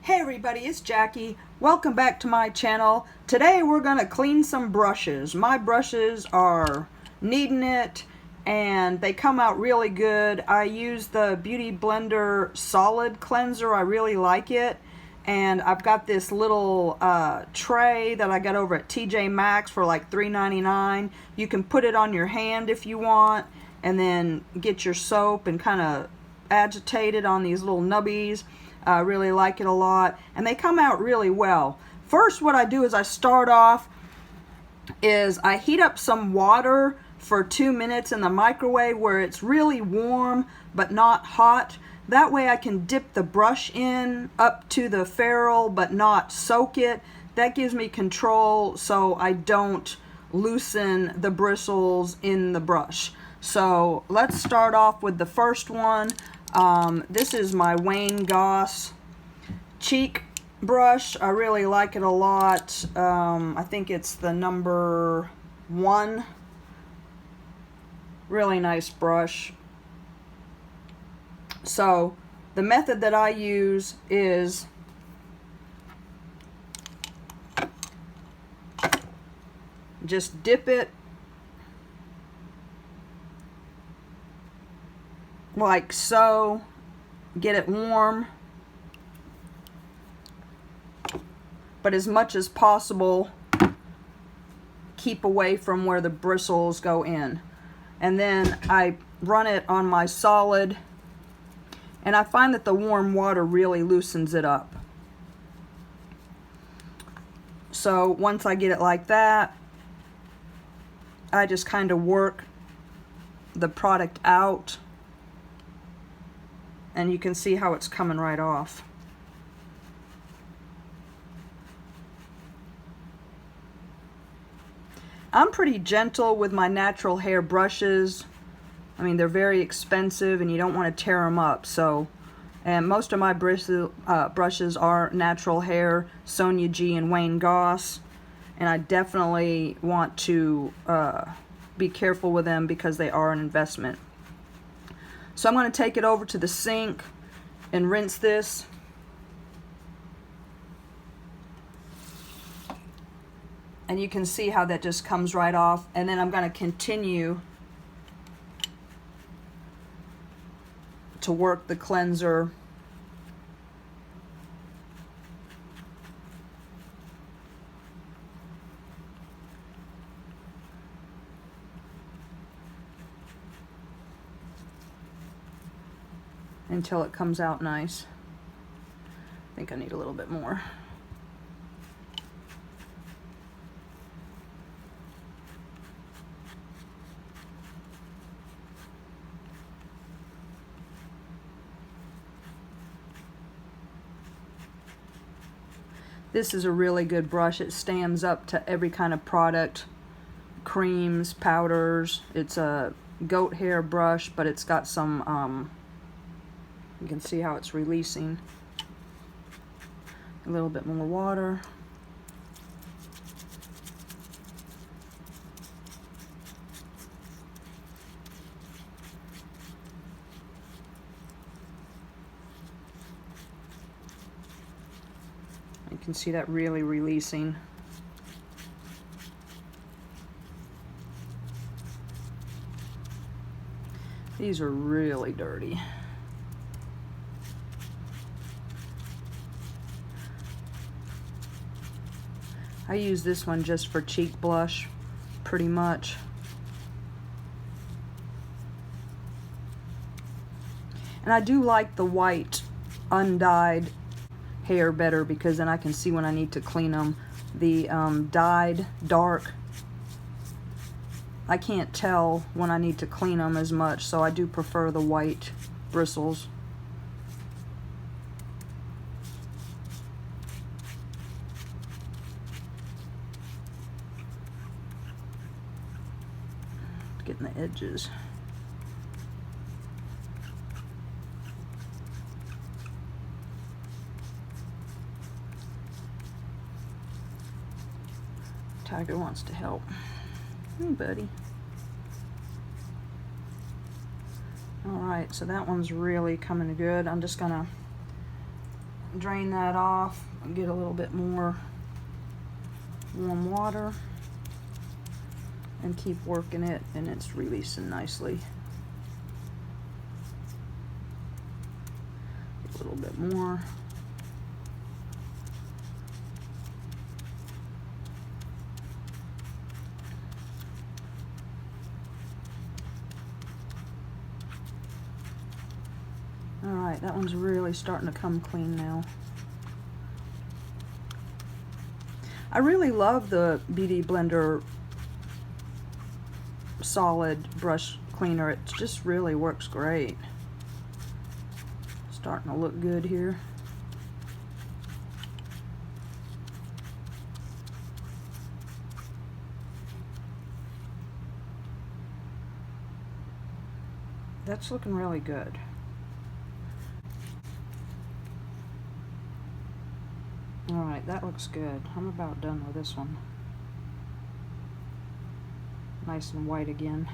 Hey everybody, it's Jackie. Welcome back to my channel. Today we're going to clean some brushes. My brushes are needing it and they come out really good. I use the Beauty Blender Solid Cleanser. I really like it. And I've got this little tray that I got over at TJ Maxx for like $3.99. You can put it on your hand if you want and then get your soap and kind of agitate it on these little nubbies. I really like it a lot, and they come out really well. First, what I do is I start off is I heat up some water for 2 minutes in the microwave where it's really warm but not hot. That way I can dip the brush in up to the ferrule but not soak it. That gives me control so I don't loosen the bristles in the brush. So let's start off with the first one. This is my Goss cheek brush. I really like it a lot. I think it's the number 1. Really nice brush. So the method that I use is just dip it like so, get it warm, but as much as possible keep away from where the bristles go in. And then I run it on my solid, and I find that the warm water really loosens it up. So once I get it like that, I just kind of work the product out, and you can see how it's coming right off. I'm pretty gentle with my natural hair brushes. I mean, they're very expensive and you don't want to tear them up. So, and most of my brushes are natural hair, Sonia G and Goss. And I definitely want to be careful with them because they are an investment. So I'm going to take it over to the sink and rinse this. And you can see how that just comes right off. And then I'm going to continue to work the cleanser until it comes out nice. I think I need a little bit more. This is a really good brush. It stands up to every kind of product, creams, powders. It's a goat hair brush, but it's got some you can see how it's releasing. A little bit more water. You can see that really releasing. These are really dirty. I use this one just for cheek blush, pretty much. And I do like the white, undyed hair better because then I can see when I need to clean them. The dyed dark, I can't tell when I need to clean them as much, so I do prefer the white bristles. Getting the edges. Tiger wants to help. Hey, buddy. Alright, so that one's really coming good. I'm just gonna drain that off and get a little bit more warm water and keep working it, and it's releasing nicely. A little bit more. Alright, that one's really starting to come clean now. I really love the Beauty Blender solid brush cleaner. It just really works great. Starting to look good here. That's looking really good. Alright, that looks good. I'm about done with this one. Nice and white again.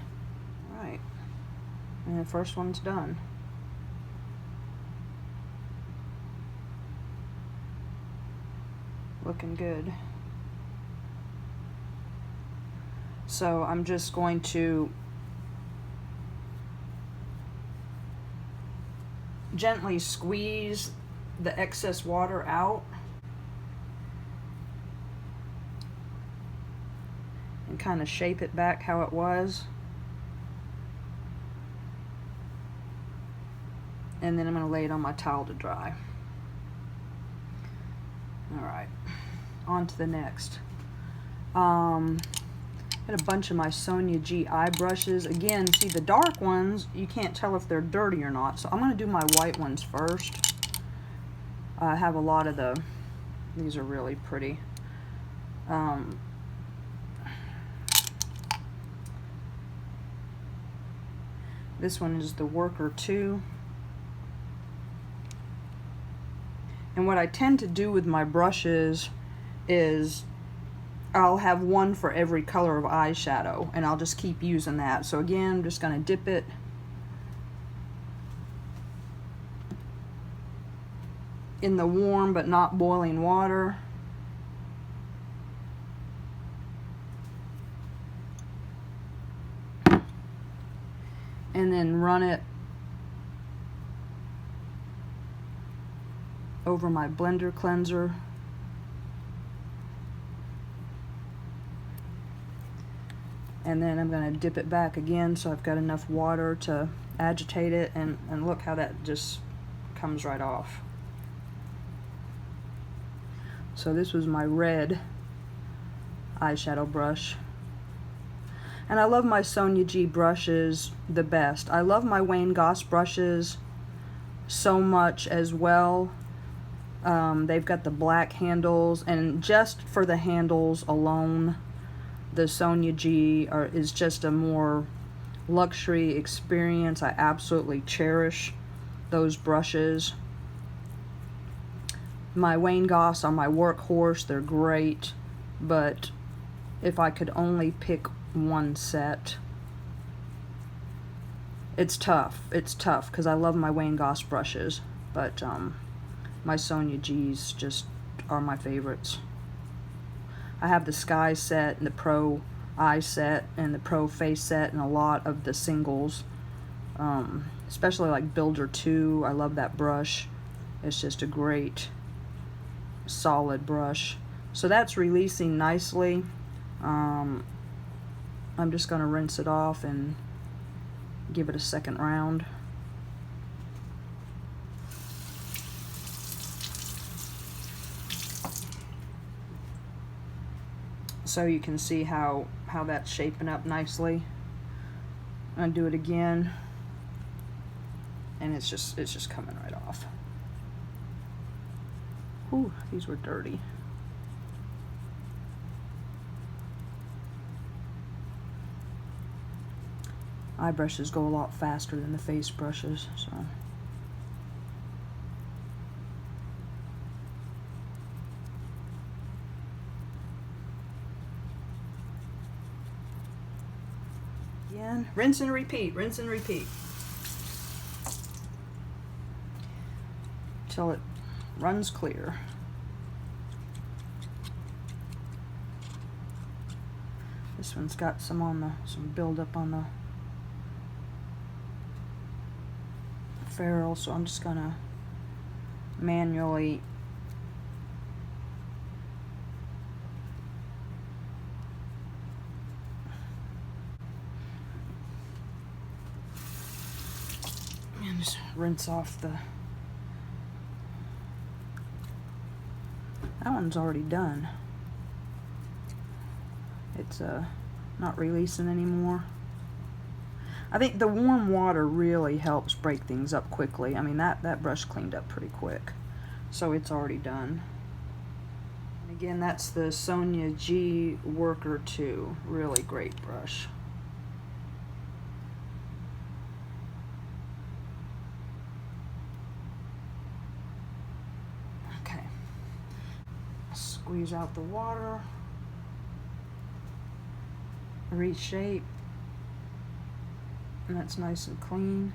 Alright. And the first one's done. Looking good. So I'm just going to gently squeeze the excess water out and kind of shape it back how it was. And then I'm going to lay it on my towel to dry. Alright, on to the next. Got a bunch of my Sonia G eye brushes. Again, see the dark ones, you can't tell if they're dirty or not. So I'm going to do my white ones first. I have a lot of these are really pretty. This one is the Worker 2. And what I tend to do with my brushes is I'll have one for every color of eyeshadow, and I'll just keep using that. So again, I'm just going to dip it in the warm but not boiling water. And then run it over my blender cleanser. And then I'm going to dip it back again so I've got enough water to agitate it, and look how that just comes right off. So this was my red eyeshadow brush. And I love my Sonia G brushes the best. I love my Goss brushes so much as well. They've got the black handles, and just for the handles alone, the Sonia G is just a more luxury experience. I absolutely cherish those brushes. My Goss are my workhorse. They're great, but if I could only pick one set, it's tough. It's tough because I love my Goss brushes, but my Sonia G's just are my favorites. I have the Sky set and the Pro Eye set and the Pro Face set and a lot of the singles, especially like Builder 2. I love that brush. It's just a great solid brush. So that's releasing nicely. I'm just going to rinse it off and give it a second round. So you can see how that's shaping up nicely. I'm going to do it again, and it's just coming right off. Whew, these were dirty. Eye brushes go a lot faster than the face brushes, so. Again, rinse and repeat, rinse and repeat. Till it runs clear. This one's got some buildup on the ferrule, so I'm just gonna manually and just rinse off the. That one's already done. It's not releasing anymore. I think the warm water really helps break things up quickly. I mean, that brush cleaned up pretty quick, so it's already done. And again, that's the Sonia G Worker 2. Really great brush. Okay. Squeeze out the water. Reshape, and that's nice and clean,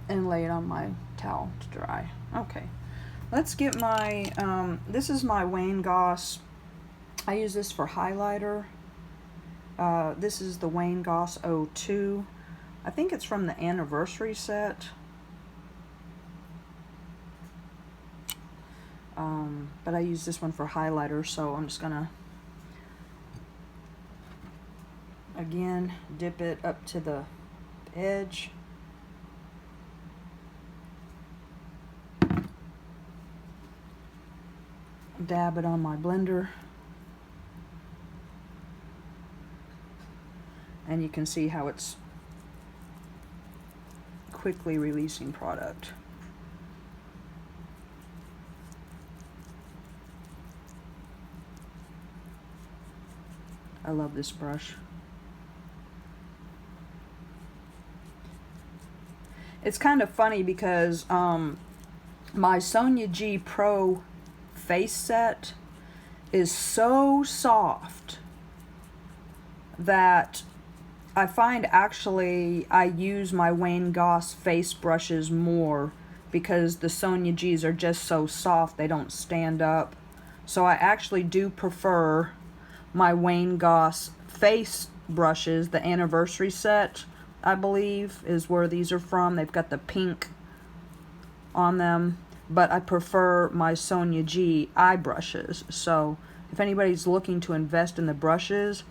and lay it on my towel to dry. Okay, let's get my this is my Wayne Goss. I use this for highlighter. This is the Wayne Goss 02. I think it's from the anniversary set. But I use this one for highlighter, so I'm just gonna again dip it up to the edge. Dab it on my blender. And you can see how it's quickly releasing product. I love this brush. It's kind of funny because my Sonia G Pro face set is so soft that I find actually I use my Wayne Goss face brushes more because the Sonia G's are just so soft, they don't stand up. So I actually do prefer my Wayne Goss face brushes, the anniversary set, I believe, is where these are from. They've got the pink on them, but I prefer my Sonia G eye brushes. So if anybody's looking to invest in the brushes,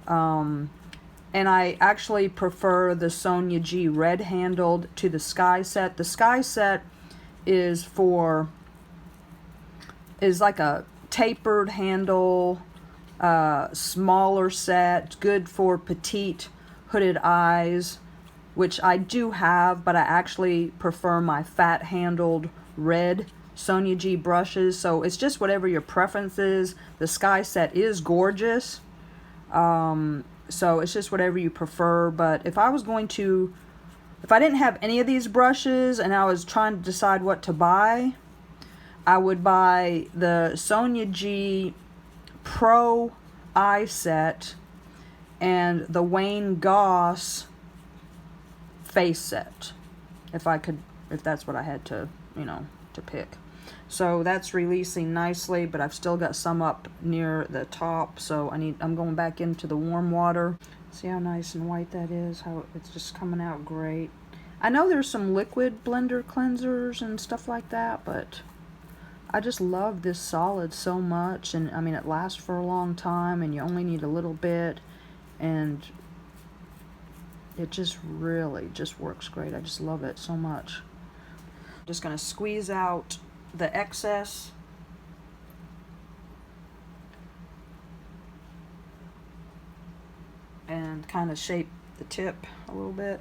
and I actually prefer the Sonia G red handled to the Sky set. The Sky set is like a tapered handle, smaller set, good for petite hooded eyes, which I do have, but I actually prefer my fat handled red Sonia G brushes. So it's just whatever your preference is. The Sky set is gorgeous, so it's just whatever you prefer. But if I didn't have any of these brushes and I was trying to decide what to buy, I would buy the Sonia G Pro eye set and the Wayne Goss face set, if that's what I had to, to pick. So that's releasing nicely, but I've still got some up near the top, so I'm going back into the warm water. See how nice and white that is, how it's just coming out great. I know there's some liquid blender cleansers and stuff like that, but I just love this solid so much, and I mean it lasts for a long time and you only need a little bit, and it just really just works great. I just love it so much. Just gonna squeeze out the excess. And kind of shape the tip a little bit.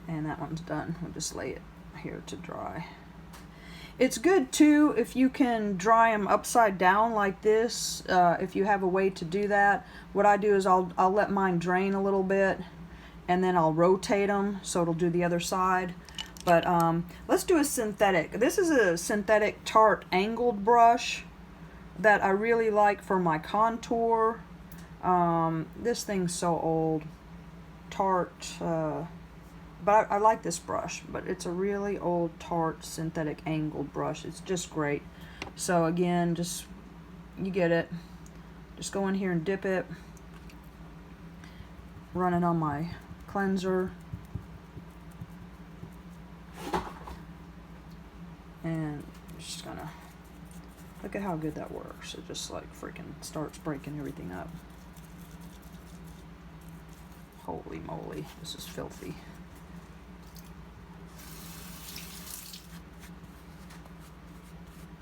And that one's done. We'll just lay it here to dry. It's good too if you can dry them upside down like this, if you have a way to do that. What I do is I'll let mine drain a little bit, and then I'll rotate them so it'll do the other side. But let's do a synthetic. This is a synthetic Tarte angled brush that I really like for my contour. This thing's so old. Tarte but I like this brush, but it's a really old Tarte synthetic angled brush. It's just great. So again, just, you get it. Just go in here and dip it. Run it on my cleanser. And just gonna, look at how good that works. It just like freaking starts breaking everything up. Holy moly, this is filthy.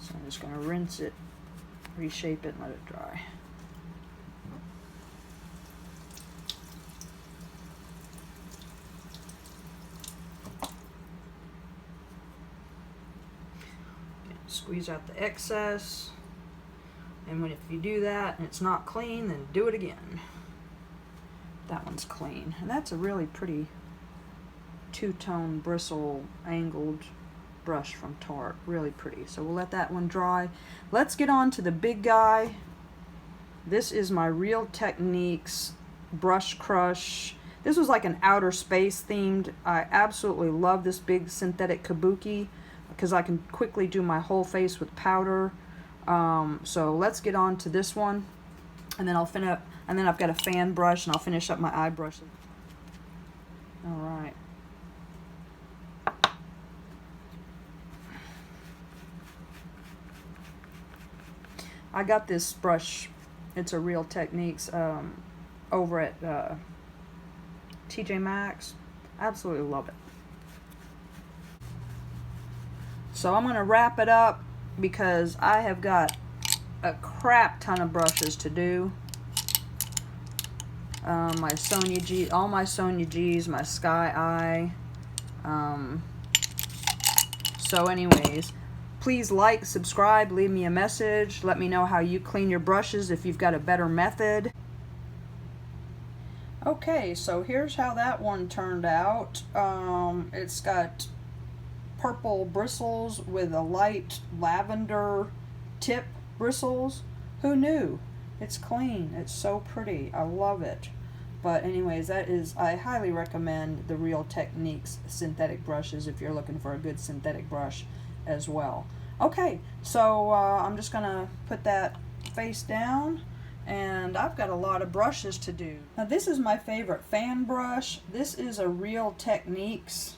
So I'm just gonna rinse it, reshape it, and let it dry. Squeeze out the excess, and if you do that and it's not clean, then do it again. That one's clean, and that's a really pretty two-tone bristle angled brush from Tarte. Really pretty. So we'll let that one dry. Let's get on to the big guy. This is my Real Techniques Brush Crush. This was like an outer space themed. I absolutely love this big synthetic kabuki because I can quickly do my whole face with powder. So let's get on to this one, and then I'll finish up, and then I've got a fan brush, and I'll finish up my eye brush. All right. I got this brush, it's a Real Techniques over at TJ Maxx. Absolutely love it. So I'm going to wrap it up because I have got a crap ton of brushes to do. My Sonia G, all my Sonia G's, my Sky Eye. So anyways, please like, subscribe, leave me a message. Let me know how you clean your brushes if you've got a better method. Okay, so here's how that one turned out. It's got purple bristles with a light lavender tip bristles. Who knew? It's clean. It's so pretty. I love it. But anyways, that is, I highly recommend the Real Techniques synthetic brushes if you're looking for a good synthetic brush as well. Okay, so I'm just gonna put that face down, and I've got a lot of brushes to do. Now this is my favorite fan brush. This is a Real Techniques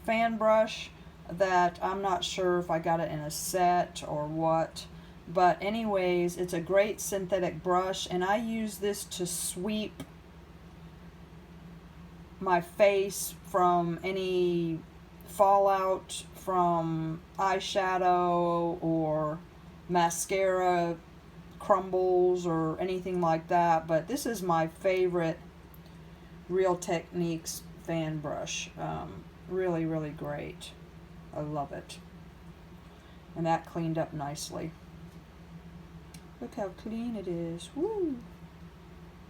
fan brush that I'm not sure if I got it in a set or what, but anyways, it's a great synthetic brush, and I use this to sweep my face from any fallout from eyeshadow or mascara crumbles or anything like that. But this is my favorite Real Techniques fan brush. Really, really great. I love it. And that cleaned up nicely. Look how clean it is. Woo!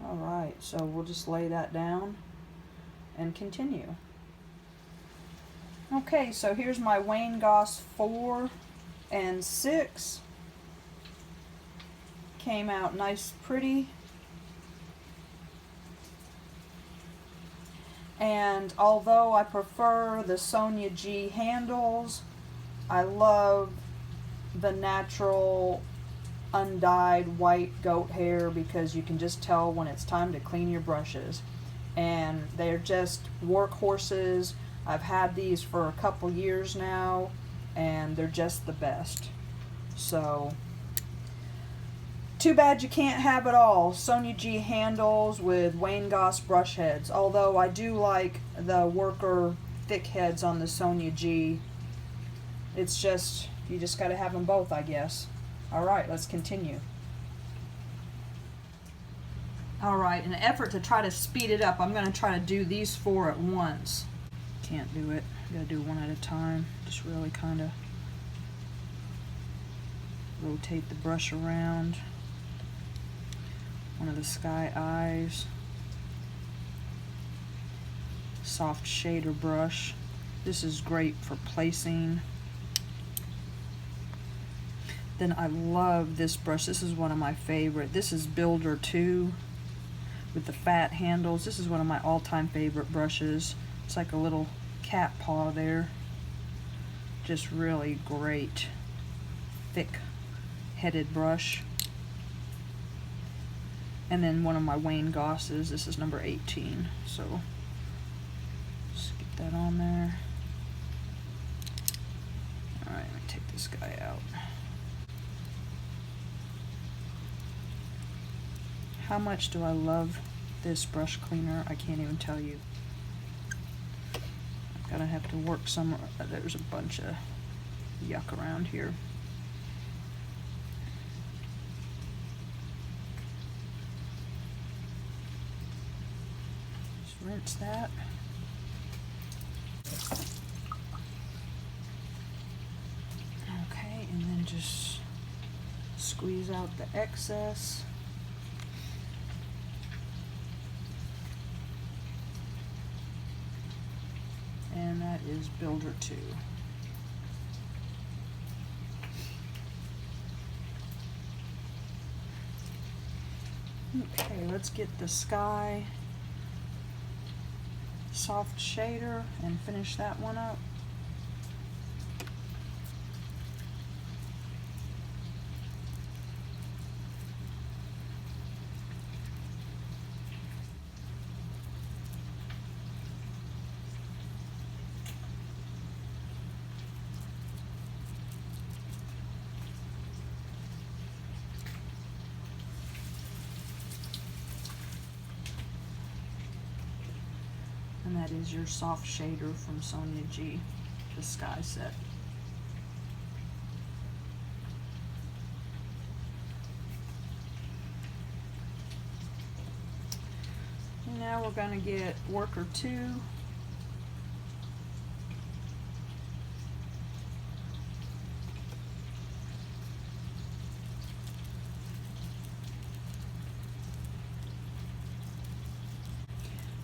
Alright, so we'll just lay that down and continue. Okay, so here's my Goss 4 and 6. Came out nice, pretty. And although I prefer the Sonia G handles, I love the natural undyed white goat hair because you can just tell when it's time to clean your brushes. And they're just workhorses. I've had these for a couple years now, and they're just the best. So, too bad you can't have it all. Sonia G handles with Goss brush heads. Although I do like the worker thick heads on the Sonia G. It's just, you just gotta have them both, I guess. Alright, let's continue. Alright, in an effort to try to speed it up, I'm gonna try to do these 4 at once. Can't do it. Gotta do one at a time. Just really kind of rotate the brush around. One of the Sky Eyes. Soft shader brush. This is great for placing. Then I love this brush. This is one of my favorite. This is Builder 2 with the fat handles. This is one of my all-time favorite brushes. It's like a little cat paw there. Just really great, thick headed brush. And then one of my Wayne Gosses, this is number 18, so just get that on there. Alright, let me take this guy out. How much do I love this brush cleaner? I can't even tell you. I'm gonna have to work some. There's a bunch of yuck around here. Just rinse that. Okay, and then just squeeze out the excess. And that is Builder 2. Okay, let's get the Sky soft shader and finish that one up. And that is your soft shader from Sonia G, the Sky set. And now we're going to get Worker 2.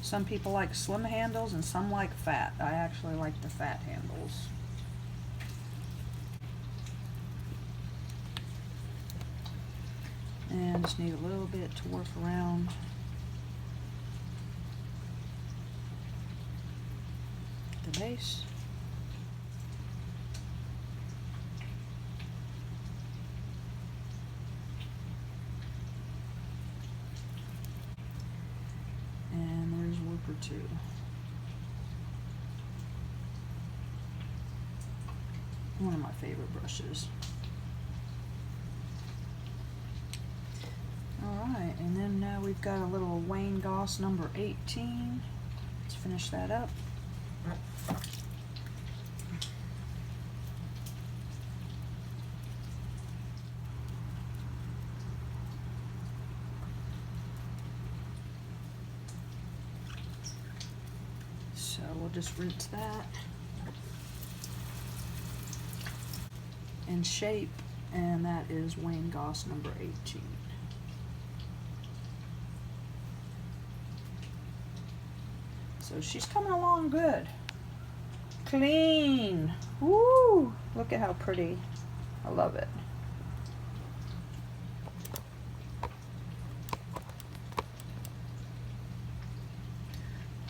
Some people like slim handles and some like fat. I actually like the fat handles. And just need a little bit to work around the base. Worker 2. One of my favorite brushes. Alright, and then now we've got a little Wayne Goss number 18. Let's finish that up. So we'll just rinse that and shape, and that is Wayne Goss number 18. So she's coming along good. Clean. Woo! Look at how pretty. I love it.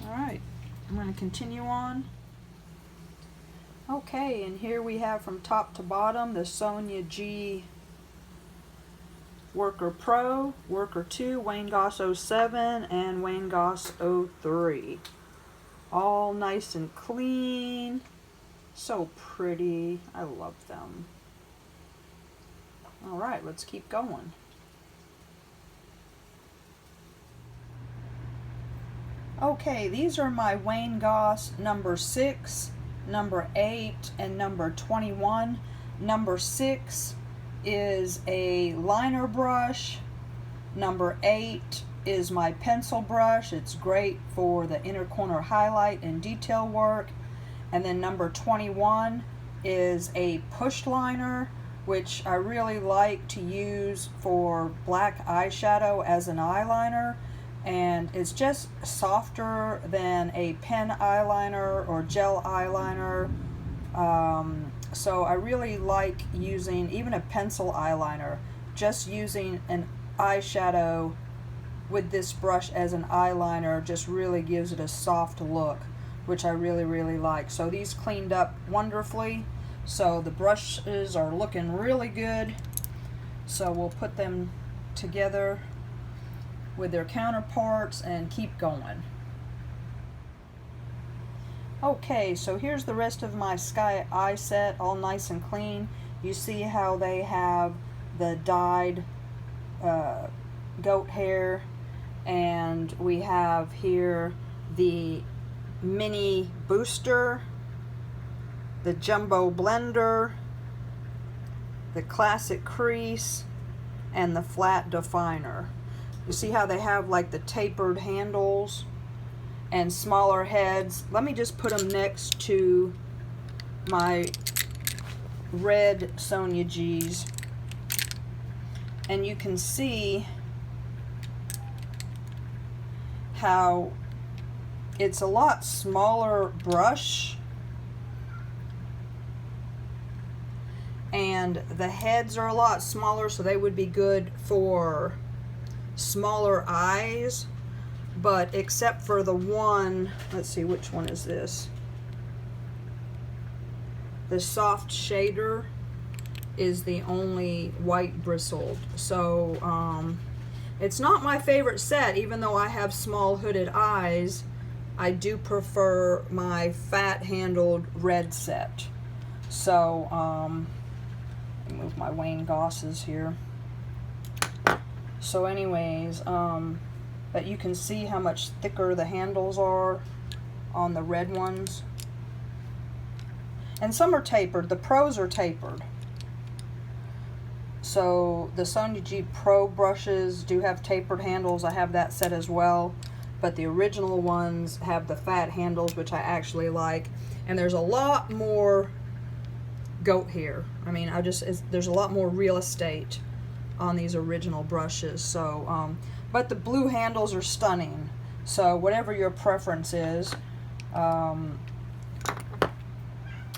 Alright. I'm going to continue on. Okay, and here we have from top to bottom the Sonia G Worker Pro, Worker 2, Wayne Goss 07, and Wayne Goss 03. All nice and clean. So pretty. I love them. Alright, let's keep going. Okay, these are my Wayne Goss number 6, number 8, and number 21. Number 6 is a liner brush. Number 8 is my pencil brush. It's great for the inner corner highlight and detail work. And then number 21 is a push liner, which I really like to use for black eyeshadow as an eyeliner. And it's just softer than a pen eyeliner or gel eyeliner. So I really like using even a pencil eyeliner, just using an eyeshadow with this brush as an eyeliner just really gives it a soft look. which I really, really like. So these cleaned up wonderfully. So the brushes are looking really good. So we'll put them together with their counterparts and keep going. Okay, so here's the rest of my Sky Eye set, all nice and clean. You see how they have the dyed goat hair, and we have here the mini booster, the jumbo blender, the classic crease, and the flat definer. You see how they have like the tapered handles and smaller heads. Let me just put them next to my red Sonia G's, and you can see how it's a lot smaller brush, and the heads are a lot smaller, so they would be good for smaller eyes. But except for the one, let's see, which one is this? The soft shader is the only white bristled. So it's not my favorite set, even though I have small hooded eyes. I do prefer my fat handled red set. So let me move my Wayne Gosses here. So anyways, but you can see how much thicker the handles are on the red ones. And some are tapered. The pros are tapered. So the Sonia G Pro brushes do have tapered handles. I have that set as well. But the original ones have the fat handles, which I actually like. And there's a lot more goat hair. I mean, there's a lot more real estate on these original brushes. So, but the blue handles are stunning. So whatever your preference is.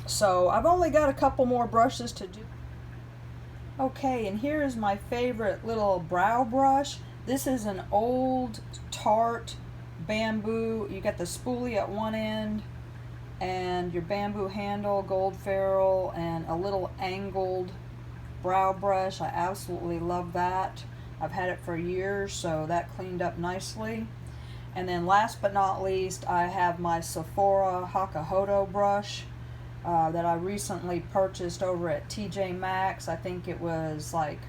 So I've only got a couple more brushes to do. Okay, and here is my favorite little brow brush. This is an old Tarte bamboo. You got the spoolie at one end and your bamboo handle, gold ferrule, and a little angled brow brush. I absolutely love that. I've had it for years, so that cleaned up nicely. And then last but not least, I have my Sephora Hakka Hoto brush that I recently purchased over at TJ Maxx. I think it was like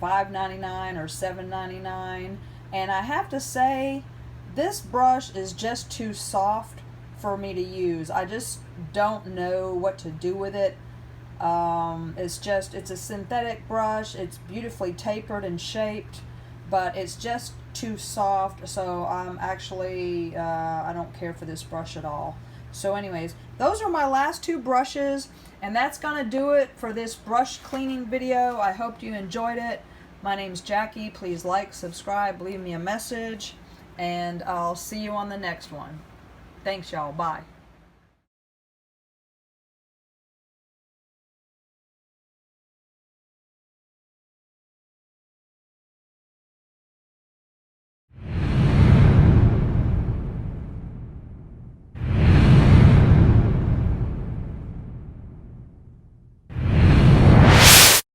$5.99 or $7.99. And I have to say, this brush is just too soft for me to use. I just don't know what to do with it. It's a synthetic brush. It's beautifully tapered and shaped, but it's just too soft. So I'm actually, I don't care for this brush at all. So anyways, those are my last two brushes, and that's gonna do it for this brush cleaning video. I hope you enjoyed it. My name's Jackie. Please like, subscribe, leave me a message, and I'll see you on the next one. Thanks, y'all. Bye.